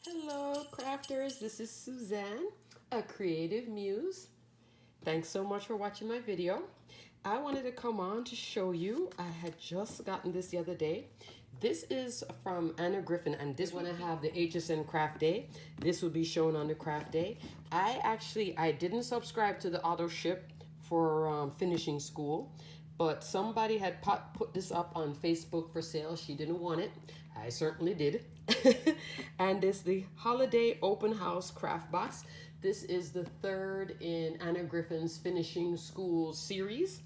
Hello crafters, this is Suzanne, a creative muse. Thanks so much for watching my video. I wanted to come on to show you, I had just gotten this the other day. This is from Griffin, and this one I have the HSN Craft Day. This will be shown on the Craft Day. I didn't subscribe to the auto ship for finishing school, but somebody had put this up on Facebook for sale. She didn't want it. I certainly did. And it's the Holiday Open House Craft Box. This is the third in Anna Griffin's Finishing School series.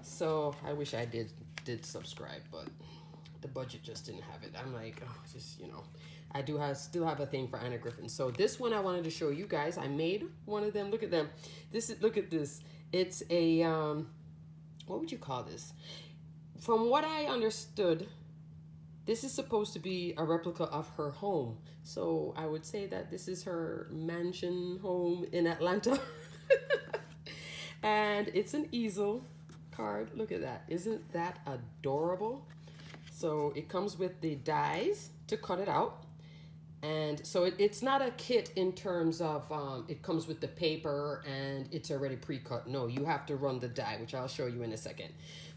So I wish I did subscribe, but the budget just didn't have it. I'm like, oh, just, you know, I still have a thing for Anna Griffin. So this one I wanted to show you guys. I made one of them. Look at them. Look at this. It's a what would you call this? From what I understood, this is supposed to be a replica of her home. So I would say that this is her mansion home in Atlanta. And it's an easel card. Look at that. Isn't that adorable? So it comes with the dies to cut it out. And so it's not a kit in terms of, it comes with the paper and it's already pre-cut. No, you have to run the die, which I'll show you in a second.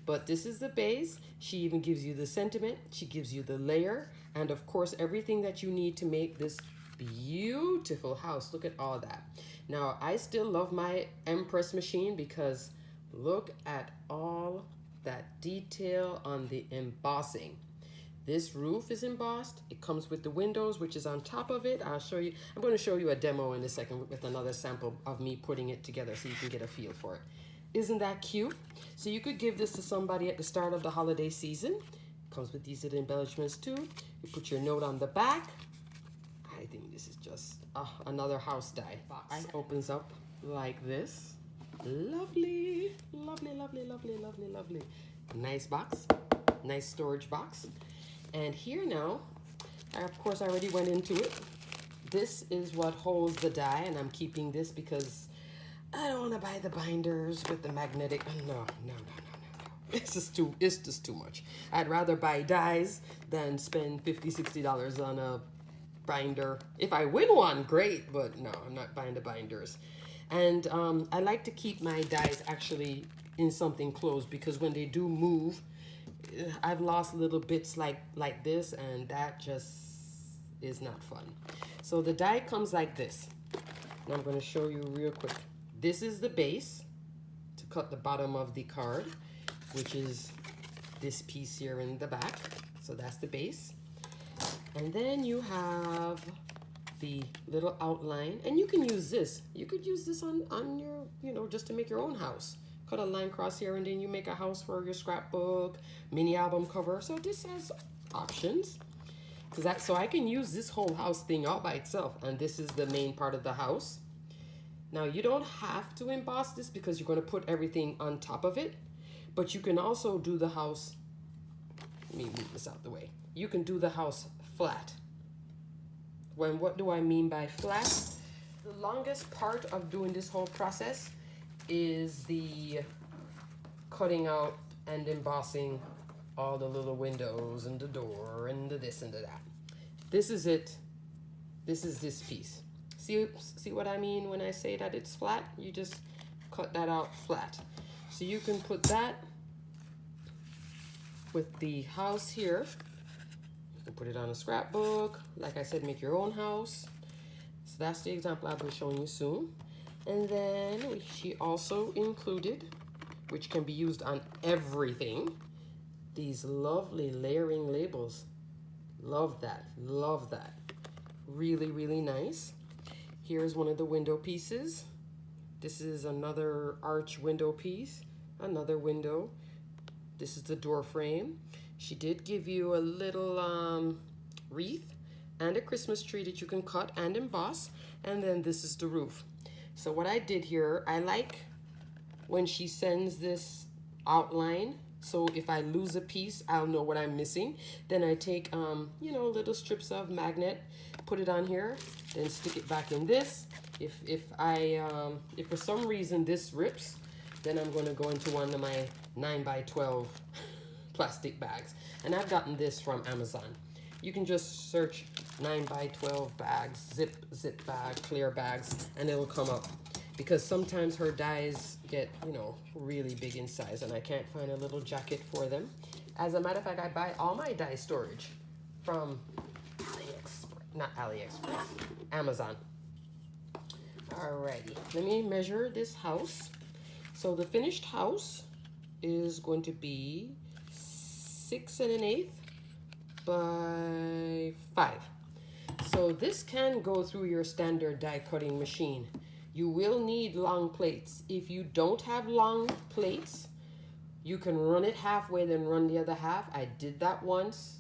But this is the base. She even gives you the sentiment. She gives you the layer. And of course, everything that you need to make this beautiful house. Look at all that. Now, I still love my Empress machine because look at all that detail on the embossing. This roof is embossed. It comes with the windows, which is on top of it. I'll show you. I'm going to show you a demo in a second with another sample of me putting it together so you can get a feel for it. Isn't that cute? So you could give this to somebody at the start of the holiday season. It comes with these little embellishments too. You put your note on the back. I think this is just another house die box. It opens up like this. Lovely, lovely, lovely, lovely, lovely, lovely. Nice box, nice storage box. And here now, of course I already went into it. This is what holds the die, and I'm keeping this because I don't want to buy the binders with the magnetic. No. It's just too much. I'd rather buy dies than spend $50-$60 on a binder. If I win one, great, but no, I'm not buying the binders. And I like to keep my dies actually in something closed because when they do move, I've lost little bits like this, and that just is not fun. So the die comes like this. And I'm going to show you real quick. This is the base to cut the bottom of the card, which is this piece here in the back. So that's the base. And then you have the little outline, and you can use this. You could use this on your, you know, just to make your own house. Cut a line across here, and then you make a house for your scrapbook, mini album cover. So this has options. So I can use this whole house thing all by itself, and this is the main part of the house. Now you don't have to emboss this because you're going to put everything on top of it, but you can also do the house, let me move this out the way. You can do the house flat. What do I mean by flat? The longest part of doing this whole process is the cutting out and embossing all the little windows and the door and the this and the that. This is it. This is this piece. See what I mean when I say that it's flat? You just cut that out flat. So you can put that with the house here. You can put it on a scrapbook. Like I said, make your own house. So that's the example I'll be showing you soon. And then she also included, which can be used on everything, these lovely layering labels. Love that, love that. Really, really nice. Here's one of the window pieces. This is another arch window piece, another window. This is the door frame. She did give you a little wreath and a Christmas tree that you can cut and emboss. And then this is the roof. So what I did here, I like when she sends this outline. So if I lose a piece, I'll know what I'm missing. Then I take, you know, little strips of magnet, put it on here, then stick it back in this. If for some reason this rips, then I'm going to go into one of my 9x12 plastic bags. And I've gotten this from Amazon. You can just search 9x12 bags, zip bag, clear bags, and it'll come up. Because sometimes her dies get, you know, really big in size, and I can't find a little jacket for them. As a matter of fact, I buy all my dye storage from Amazon. Alrighty, let me measure this house. So the finished house is going to be 6 1/8 by 5. So this can go through your standard die cutting machine. You will need long plates. If you don't have long plates, you can run it halfway, then run the other half. I did that once,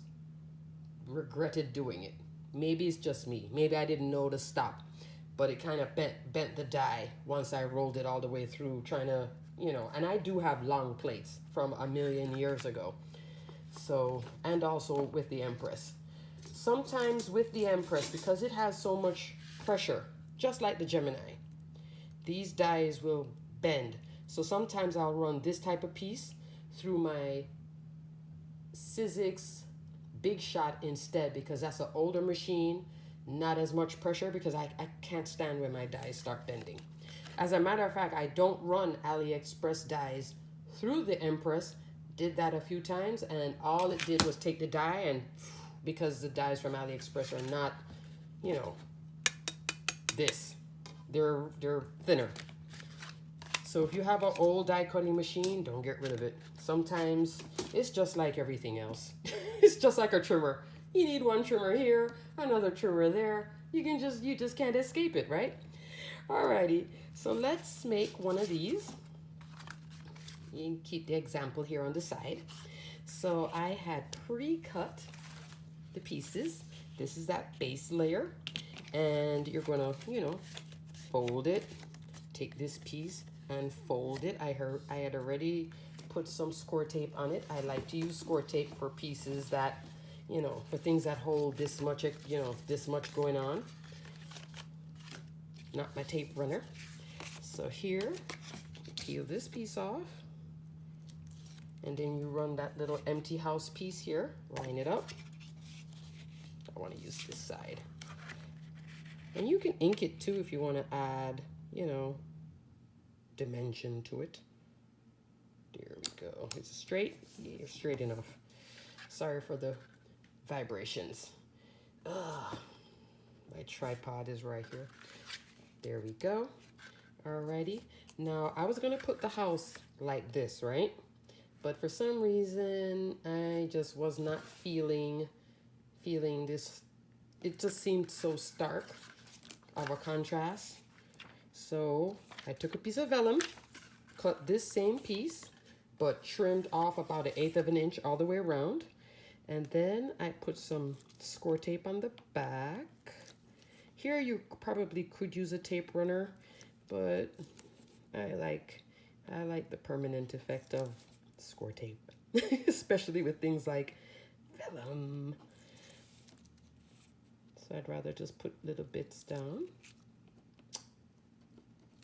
regretted doing it. Maybe it's just me. Maybe I didn't know to stop, but it kind of bent the die once I rolled it all the way through, trying to, you know, and I do have long plates from a million years ago. So, and also with the Empress. Sometimes with the Empress, because it has so much pressure, just like the Gemini, these dies will bend. So sometimes I'll run this type of piece through my Sizzix Big Shot instead, because that's an older machine, not as much pressure, because I can't stand when my dies start bending. As a matter of fact, I don't run AliExpress dies through the Empress. Did that a few times, and all it did was take the die, and because the dies from AliExpress are not, you know, this. They're thinner. So if you have an old die cutting machine, don't get rid of it. Sometimes it's just like everything else. It's just like a trimmer. You need one trimmer here, another trimmer there. You just can't escape it, right? Alrighty, so let's make one of these. You can keep the example here on the side. So I had pre-cut the pieces. This is that base layer, and you're gonna, you know, fold it. Take this piece and fold it. I had already put some score tape on it. I like to use score tape for pieces that, you know, for things that hold this much, you know, this much going on. Not my tape runner. So here, you peel this piece off, and then you run that little empty house piece here, line it up. I want to use this side. And you can ink it too if you want to add, you know, dimension to it. There we go. Is it straight? Yeah, you're straight enough. Sorry for the vibrations. Ugh. My tripod is right here. There we go. Alrighty. Now I was gonna put the house like this, right? But for some reason I just was not feeling this. It just seemed so stark of a contrast. So I took a piece of vellum, cut this same piece, but trimmed off about 1/8 of an inch all the way around. And then I put some score tape on the back. Here you probably could use a tape runner, but I like the permanent effect of score tape, especially with things like vellum. So I'd rather just put little bits down.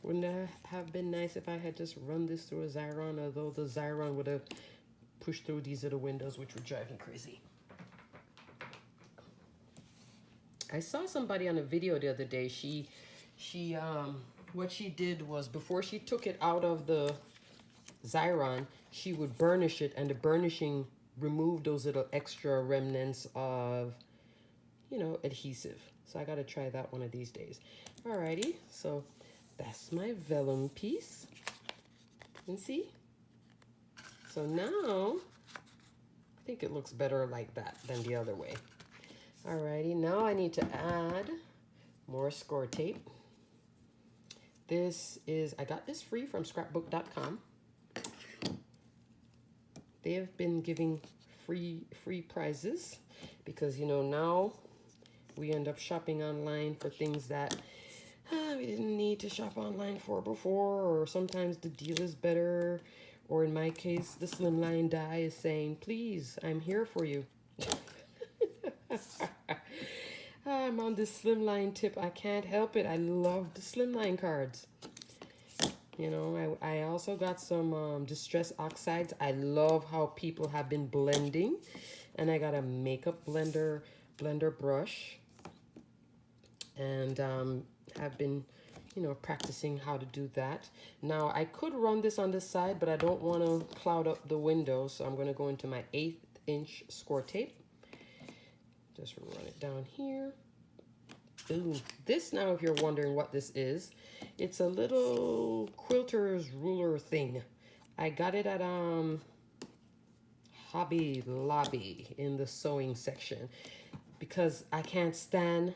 Wouldn't it have been nice if I had just run this through a Xyron, although the Xyron would have pushed through these little windows, which would drive me crazy. I saw somebody on a video the other day. What she did was, before she took it out of the Xyron, she would burnish it, and the burnishing removed those little extra remnants of, you know, adhesive. So I gotta try that one of these days. Alrighty, so that's my vellum piece. And see? So now, I think it looks better like that than the other way. Alrighty, now I need to add more score tape. I got this free from scrapbook.com. They have been giving free prizes because, you know, now we end up shopping online for things that we didn't need to shop online for before, or sometimes the deal is better, or in my case, the slimline die is saying, please, I'm here for you. I'm on this slimline tip. I can't help it. I love the slimline cards. You know, I also got some distress oxides. I love how people have been blending. And I got a makeup blender blender brush, and have been, you know, practicing how to do that. Now I could run this on this side, but I don't want to cloud up the window, so I'm going to go into my 1/8 inch score tape. Just run it down here. Ooh, this now, if you're wondering what this is, it's a little quilter's ruler thing. I got it at Hobby Lobby in the sewing section because I can't stand,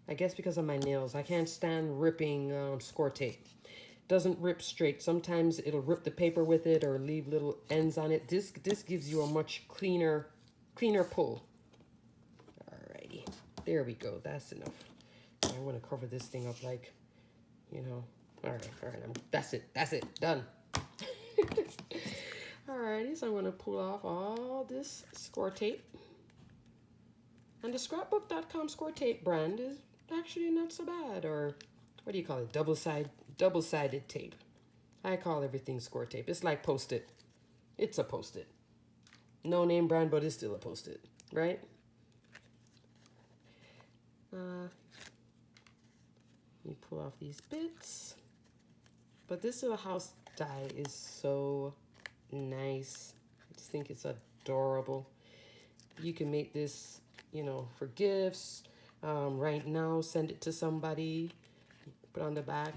I guess because of my nails, I can't stand ripping score tape. Doesn't rip straight. Sometimes it'll rip the paper with it or leave little ends on it. This gives you a much cleaner pull. Alrighty, there we go. That's enough. I want to cover this thing up like, you know. All right. That's it. Done. Alrighty, so I'm going to pull off all this score tape. And the scrapbook.com score tape brand is actually not so bad. Or what do you call it? Double-sided tape. I call everything score tape. It's like Post-it. It's a Post-it. No name brand, but it's still a Post-it, right? Let me pull off these bits. But this little house die is so nice. I just think it's adorable. You can make this, you know, for gifts. Right now, send it to somebody. Put on the back.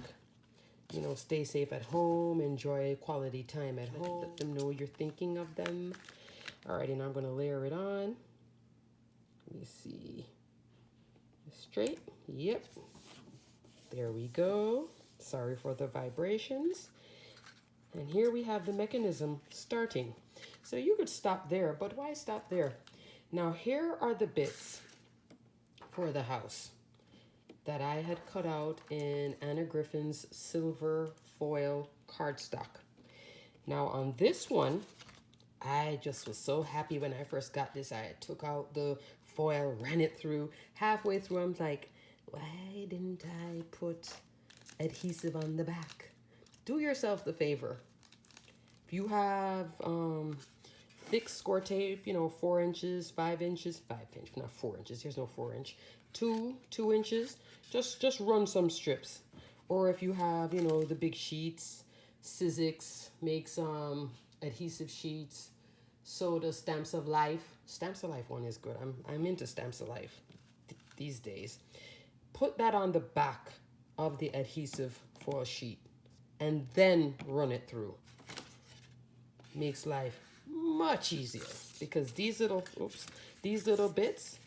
You know, stay safe at home. Enjoy quality time at home. Let them know you're thinking of them. Alrighty, now I'm going to layer it on. Let me see. Straight. Yep. There we go. Sorry for the vibrations. And here we have the mechanism starting. So you could stop there, but why stop there? Now here are the bits for the house that I had cut out in Anna Griffin's silver foil cardstock. Now on this one, I just was so happy when I first got this. I took out the foil, ran it through. Halfway through, I'm like, why didn't I put adhesive on the back? Do yourself the favor. If you have thick score tape, you know, 4 inches, 5 inches, 5 inch, not 4 inches. Here's no 4 inch. 2 inches. Just run some strips. Or if you have, you know, the big sheets, Sizzix makes adhesive sheets. So does Stamps of Life. Stamps of Life one is good. I'm into Stamps of Life these days. Put that on the back of the adhesive foil sheet and then run it through. Makes life much easier because these little bits.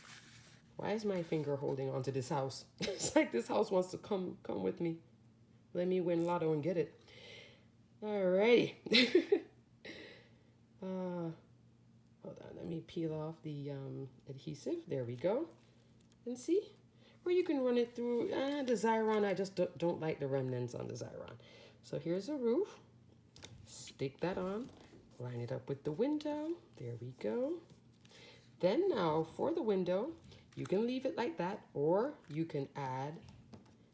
Why is my finger holding onto this house? It's like this house wants to come with me. Let me win lotto and get it. Alrighty. Hold on, let me peel off the adhesive. There we go. And see? Or you can run it through the Xyron. I just don't like the remnants on the Xyron. So here's a roof. Stick that on. Line it up with the window. There we go. Then now for the window, you can leave it like that, or you can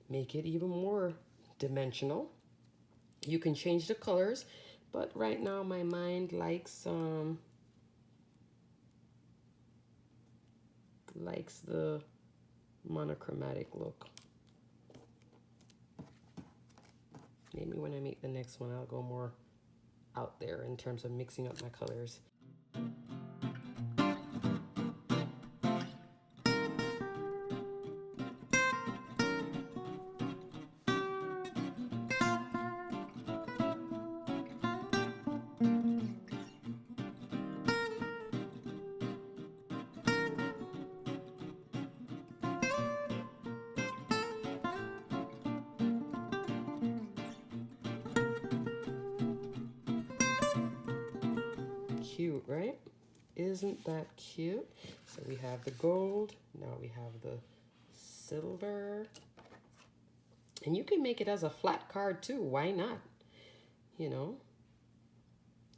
make it even more dimensional. You can change the colors, but right now my mind likes the monochromatic look. Maybe when I make the next one, I'll go more out there in terms of mixing up my colors. Cute, right? Isn't that cute? So we have the gold, now we have the silver. And you can make it as a flat card too, why not? You know,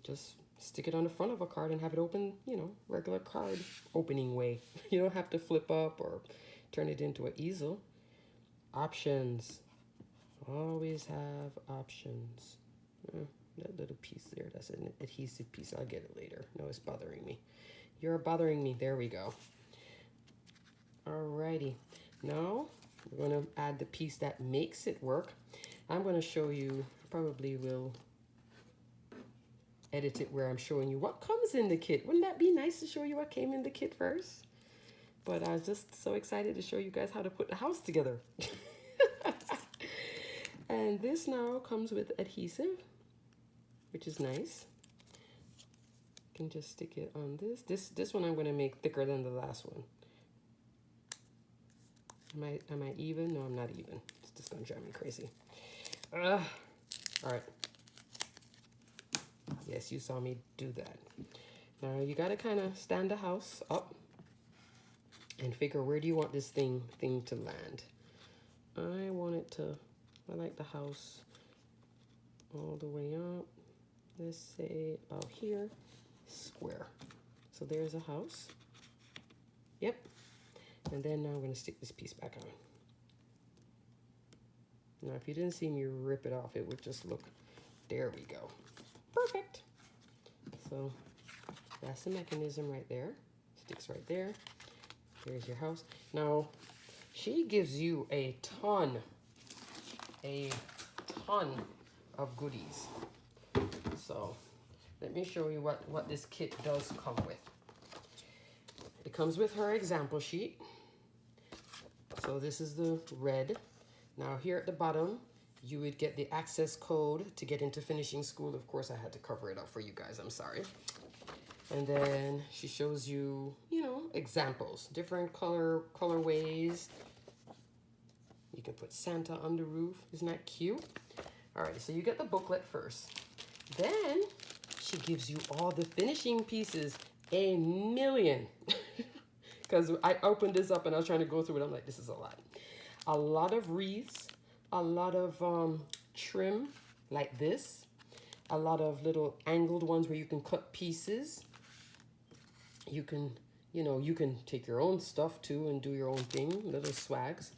just stick it on the front of a card and have it open, you know, regular card opening way. You don't have to flip up or turn it into an easel. Options. Always have options. That little piece there, that's an adhesive piece. I'll get it later. No, it's bothering me. You're bothering me. There we go. Alrighty, now we're going to add the piece that makes it work. I'm going to show you, probably will edit it where I'm showing you what comes in the kit. Wouldn't that be nice to show you what came in the kit first? But I was just so excited to show you guys how to put the house together. And this now comes with adhesive, which is nice. You can just stick it on this. This one I'm going to make thicker than the last one. Am I even? No, I'm not even. It's just going to drive me crazy. All right. Yes, you saw me do that. Now you got to kind of stand the house up and figure, where do you want this thing to land? I want it to, I like the house all the way up. Let's say about here, square. So there's a house. Yep. And then now I'm going to stick this piece back on. Now, if you didn't see me rip it off, it would just look, there we go. Perfect. So that's the mechanism right there. Sticks right there. There's your house. Now, she gives you a ton of goodies. So let me show you what this kit does come with. It comes with her example sheet. So this is the red. Now here at the bottom, you would get the access code to get into finishing school. Of course, I had to cover it up for you guys. I'm sorry. And then she shows you, you know, examples, different colorways. You can put Santa on the roof. Isn't that cute? All right, so you get the booklet first. Then she gives you all the finishing pieces, a million. Because I opened this up and I was trying to go through it. I'm like, this is a lot. A lot of wreaths, a lot of trim like this, a lot of little angled ones where you can cut pieces. You can, you know, you can take your own stuff too and do your own thing, little swags.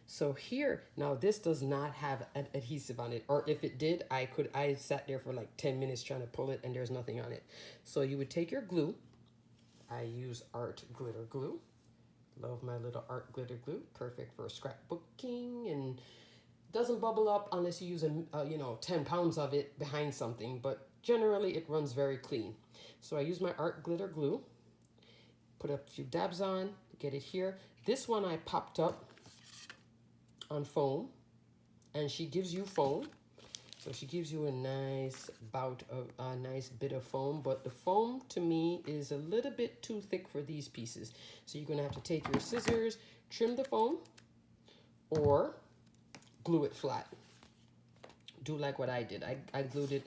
So here, now this does not have an adhesive on it, or if it did, I sat there for like 10 minutes trying to pull it and there's nothing on it. So you would take your glue. I use art glitter glue. Love my little art glitter glue. Perfect for scrapbooking, and doesn't bubble up unless you use you know, 10 pounds of it behind something, but generally it runs very clean. So I use my art glitter glue, put a few dabs on, get it here. This one I popped up on foam, and she gives you foam. So she gives you a nice bit of foam, but the foam to me is a little bit too thick for these pieces. So you're gonna have to take your scissors, trim the foam, or glue it flat. Do like what I did. I glued it.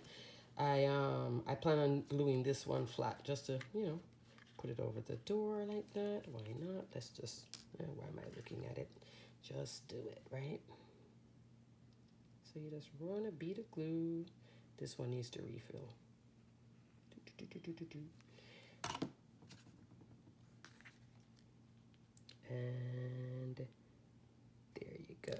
I plan on gluing this one flat just to, you know, put it over the door like that. Why not? Let's just, why am I looking at it? Just do it, right? So you just run a bead of glue. This one needs to refill. And there you go.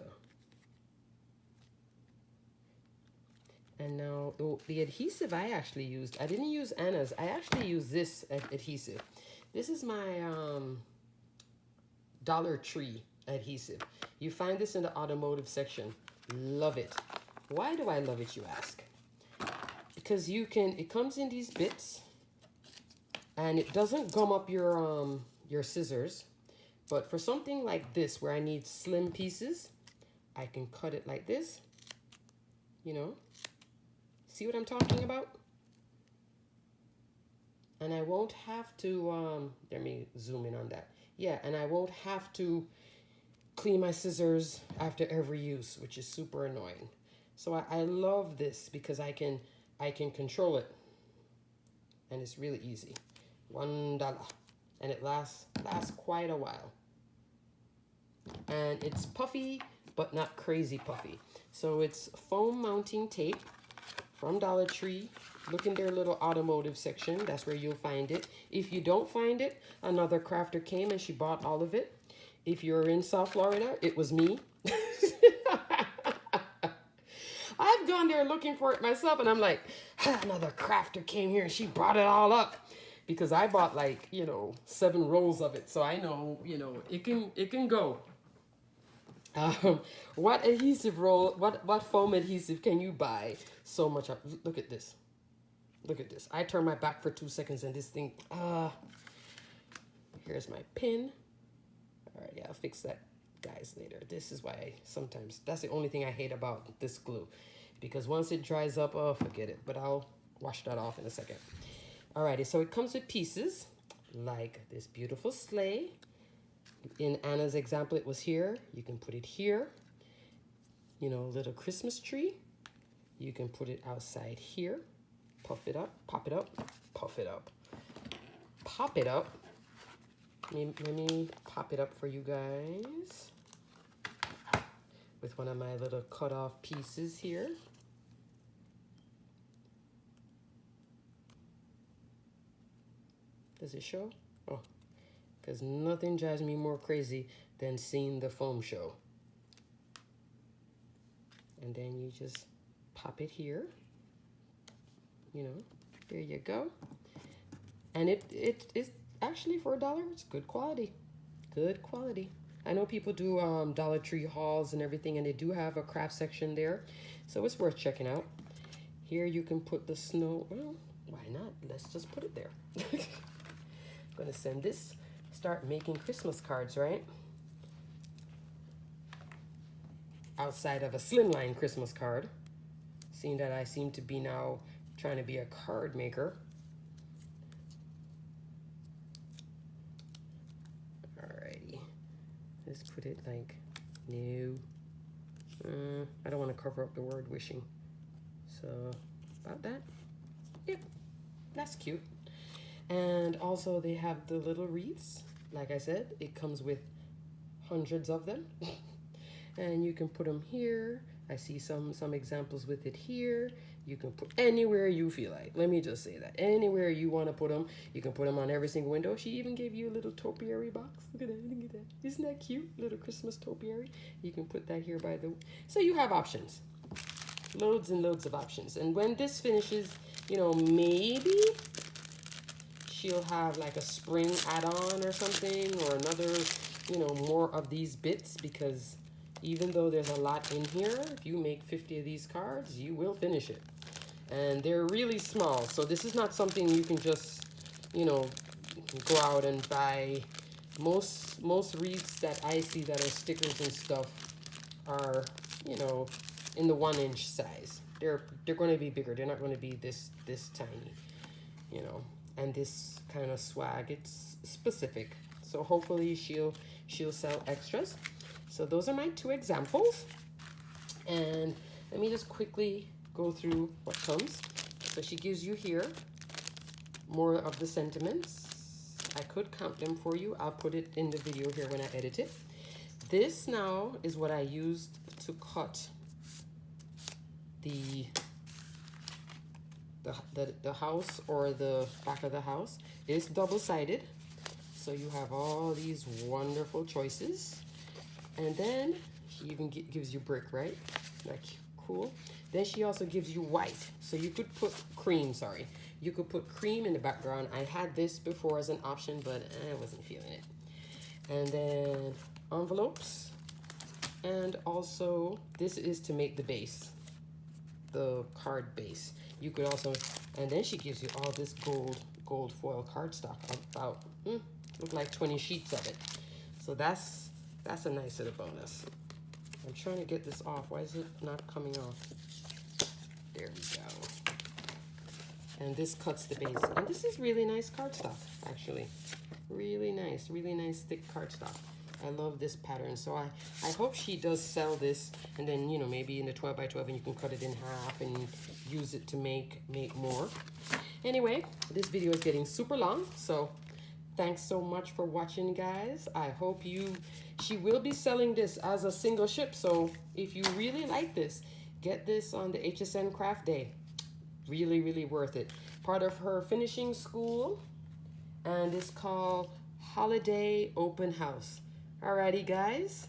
And now the adhesive I actually used, I didn't use Anna's. I actually used this adhesive. This is my Dollar Tree adhesive. You find this in the automotive section. Love it. Why do I love it, you ask? Because it comes in these bits, and it doesn't gum up your scissors. But for something like this, where I need slim pieces, I can cut it like this. You know, see what I'm talking about? And I won't have to, let me zoom in on that. Yeah, and I won't have to clean my scissors after every use, which is super annoying. So I love this because I can control it, and it's really easy. $1, and it lasts quite a while. And it's puffy, but not crazy puffy. So it's foam mounting tape from Dollar Tree. Look in their little automotive section. That's where you'll find it. If you don't find it, another crafter came and she bought all of it. If you're in South Florida, it was me. I've gone there looking for it myself, and I'm like, another crafter came here and she brought it all up. because I bought like, you know, 7 rolls of it. So I know, you know, it can go. What adhesive roll, what foam adhesive can you buy so much of? Look at this. Look at this. I turn my back for 2 seconds and this thing, here's my pin. All right, yeah, I'll fix that, guys, later. This is why sometimes, that's the only thing I hate about this glue. Because once it dries up, oh, forget it. But I'll wash that off in a second. Alrighty, so it comes with pieces like this beautiful sleigh. In Anna's example, it was here. You can put it here. You know, little Christmas tree. You can put it outside here. Puff it up, pop it up, puff it up. Pop it up. Let me pop it up for you guys with one of my little cut off pieces here. Does it show? Oh, because nothing drives me more crazy than seeing the foam show. And then you just pop it here. You know, there you go. And it is actually for $1. It's good quality. Good quality. I know people do Dollar Tree hauls and everything, and they do have a craft section there. So it's worth checking out. Here you can put the snow. Well, why not? Let's just put it there. I'm gonna send this, start making Christmas cards, right? Outside of a slimline Christmas card, seeing that I seem to be now trying to be a card maker. Alrighty, let's put it like new. I don't want to cover up the word wishing, so about that. Yep, that's cute. And also they have the little wreaths. Like I said, it comes with hundreds of them. And you can put them here. I see some examples with it here. You can put anywhere you feel like. Let me just say that. Anywhere you want to put them, you can put them on every single window. She even gave you a little topiary box. Look at that, look at that. Isn't that cute? Little Christmas topiary. You can put that here by the... So you have options. Loads and loads of options. And when this finishes, you know, maybe she'll have like a spring add-on or something, or another, you know, more of these bits, because even though there's a lot in here, if you make 50 of these cards, you will finish it. And they're really small, so this is not something you can just, you know, go out and buy. Most wreaths that I see that are stickers and stuff are, you know, in the 1-inch size. They're going to be bigger. They're not going to be this tiny, you know. And this kind of swag, it's specific. So hopefully she'll sell extras. So those are my 2 examples. And let me just quickly go through what comes. So she gives you here more of the sentiments. I could count them for you. I'll put it in the video here when I edit it. This now is what I used to cut the house, or the back of the house. It's double-sided, so you have all these wonderful choices. And then she even gives you brick, right? Like, cool. Then she also gives you white, so you could put cream, sorry. You could put cream in the background. I had this before as an option, but I wasn't feeling it. And then envelopes, and also this is to make the base, the card base. You could also, and then she gives you all this gold foil cardstock, about look like 20 sheets of it. So that's a nice little bonus. I'm trying to get this off. Why is it not coming off? There we go. And this cuts the base. And this is really nice cardstock, actually. Really nice thick cardstock. I love this pattern. So I hope she does sell this, and then, you know, maybe in the 12 by 12, and you can cut it in half and use it to make more. Anyway, this video is getting super long, so thanks so much for watching, guys. I hope she will be selling this as a single ship, so if you really like this, get this on the HSN Craft Day. Really worth it. Part of her finishing school, and it's called Holiday Open House. Alrighty, guys,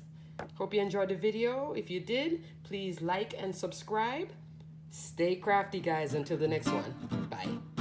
hope you enjoyed the video. If you did, please like and subscribe. Stay crafty, guys, until the next one. Bye.